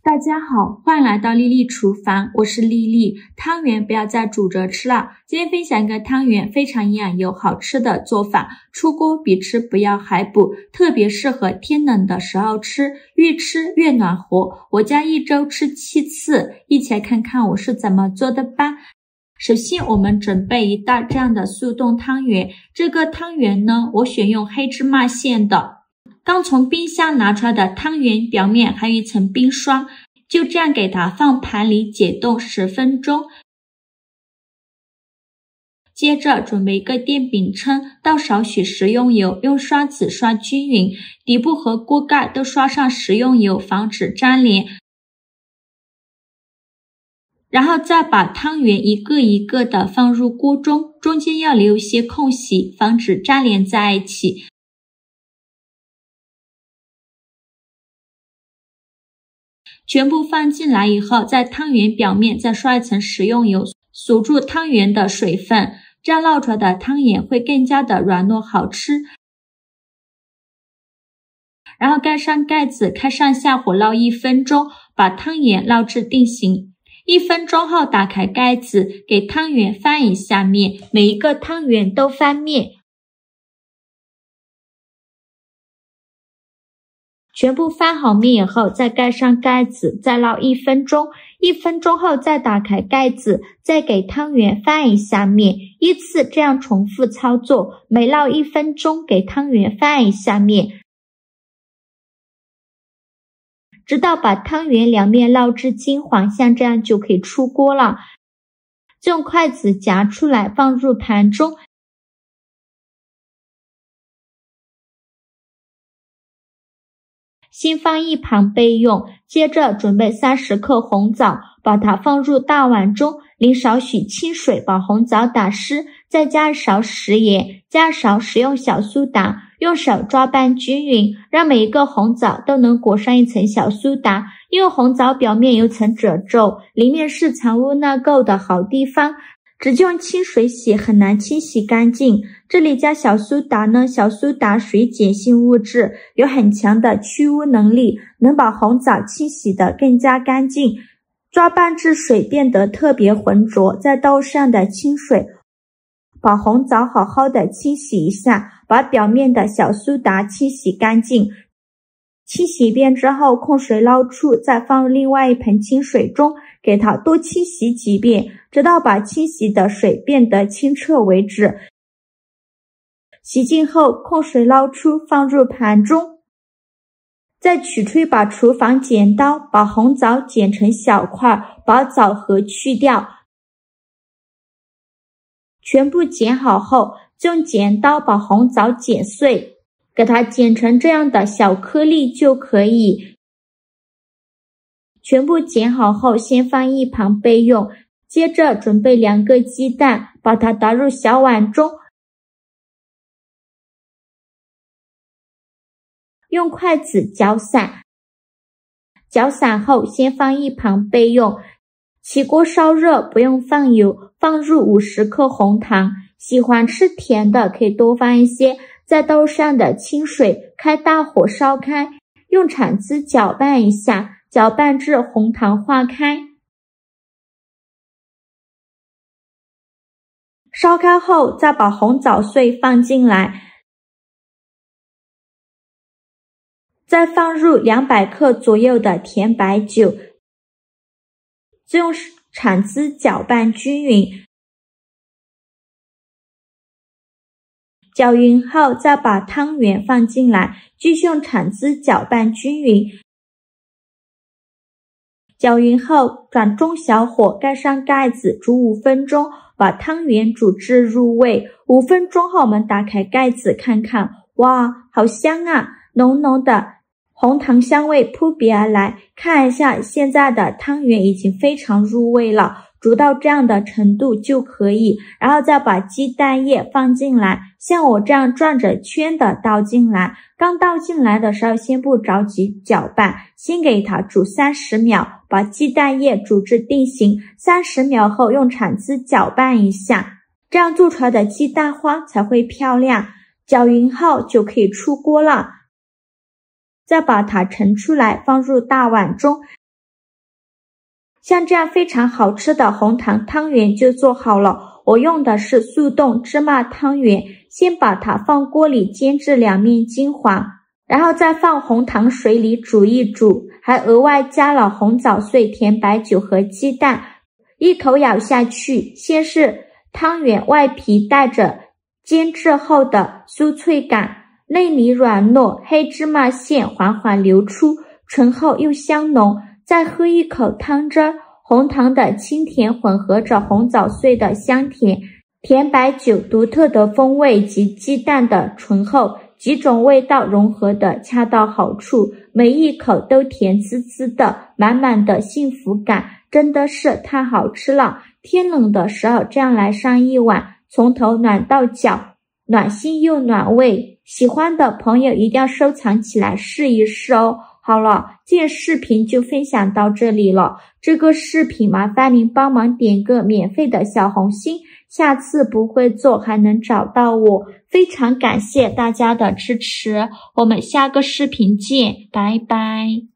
大家好，欢迎来到丽丽厨房，我是丽丽。汤圆不要再煮着吃了，今天分享一个汤圆非常营养又好吃的做法，出锅比吃不要还补，特别适合天冷的时候吃，越吃越暖和。我家一周吃7次，一起来看看我是怎么做的吧。首先我们准备一袋这样的速冻汤圆，这个汤圆呢，我选用黑芝麻馅的。刚从冰箱拿出来的汤圆表面还有一层冰霜，就这样给它放盘里解冻10分钟。接着准备一个电饼铛，倒少许食用油，用刷子刷均匀，底部和锅盖都刷上食用油，防止粘连。然后再把汤圆一个一个的放入锅中，中间要留一些空隙，防止粘连在一起。全部放进来以后，在汤圆表面再刷一层食用油，锁住汤圆的水分，这样烙出来的汤圆会更加的软糯好吃。然后盖上盖子，开上下火烙1分钟，把汤圆烙至定型。1分钟后打开盖子，给汤圆翻一下面，每一个汤圆都翻面。全部翻好面以后，再盖上盖子，再烙1分钟。1分钟后再打开盖子，再给汤圆翻一下面，依次这样重复操作，每烙1分钟给汤圆翻一下面，直到把汤圆两面烙至金黄，像这样就可以出锅了。再用筷子夹出来放入盘中。先放一旁备用，接着准备30克红枣，把它放入大碗中，淋少许清水把红枣打湿，再加一勺食盐，加一勺食用小苏打，用手抓拌均匀，让每一个红枣都能裹上一层小苏打。因为红枣表面有层褶皱，里面是藏污纳垢的好地方，直接用清水洗很难清洗干净。这里加小苏打呢，小苏打水碱性物质，有很强的去污能力，能把红枣清洗得更加干净。抓拌至水变得特别浑浊，再倒上的清水，把红枣好好的清洗一下，把表面的小苏打清洗干净。清洗一遍之后，控水捞出，再放入另外一盆清水中，给它多清洗几遍，直到把清洗的水变得清澈为止。洗净后，控水捞出，放入盘中。再取出一把厨房剪刀，把红枣剪成小块，把枣核去掉。全部剪好后，就用剪刀把红枣剪碎，给它剪成这样的小颗粒就可以。全部剪好后，先放一旁备用。接着准备2个鸡蛋，把它打入小碗中，用筷子搅散。搅散后，先放一旁备用。起锅烧热，不用放油，放入50克红糖。喜欢吃甜的可以多放一些。再倒上的清水，开大火烧开，用铲子搅拌一下，搅拌至红糖化开。烧开后，再把红枣碎放进来，再放入200克左右的甜白酒，再用铲子搅拌均匀。搅匀后，再把汤圆放进来，继续用铲子搅拌均匀。搅匀后，转中小火，盖上盖子，煮5分钟，把汤圆煮至入味。5分钟后，我们打开盖子看看，哇，好香啊！浓浓的红糖香味扑鼻而来。看一下，现在的汤圆已经非常入味了，煮到这样的程度就可以。然后再把鸡蛋液放进来，像我这样转着圈的倒进来。刚倒进来的时候，先不着急搅拌，先给它煮30秒，把鸡蛋液煮至定型。30秒后，用铲子搅拌一下，这样做出来的鸡蛋花才会漂亮。搅匀后就可以出锅了。再把它盛出来，放入大碗中。像这样非常好吃的红糖汤圆就做好了。我用的是速冻芝麻汤圆，先把它放锅里煎至两面金黄，然后再放红糖水里煮一煮，还额外加了红枣碎、甜白酒和鸡蛋，一口咬下去，先是汤圆外皮带着煎制后的酥脆感，内里软糯，黑芝麻馅缓缓流出，醇厚又香浓。再喝一口汤汁儿，红糖的清甜混合着红枣碎的香甜，甜白酒独特的风味及鸡蛋的醇厚，几种味道融合的恰到好处，每一口都甜滋滋的，满满的幸福感，真的是太好吃了。天冷的时候这样来上一碗，从头暖到脚，暖心又暖胃。喜欢的朋友一定要收藏起来试一试哦。好了，这个视频就分享到这里了。这个视频麻烦您帮忙点个免费的小红心，下次不会做还能找到我。非常感谢大家的支持，我们下个视频见，拜拜。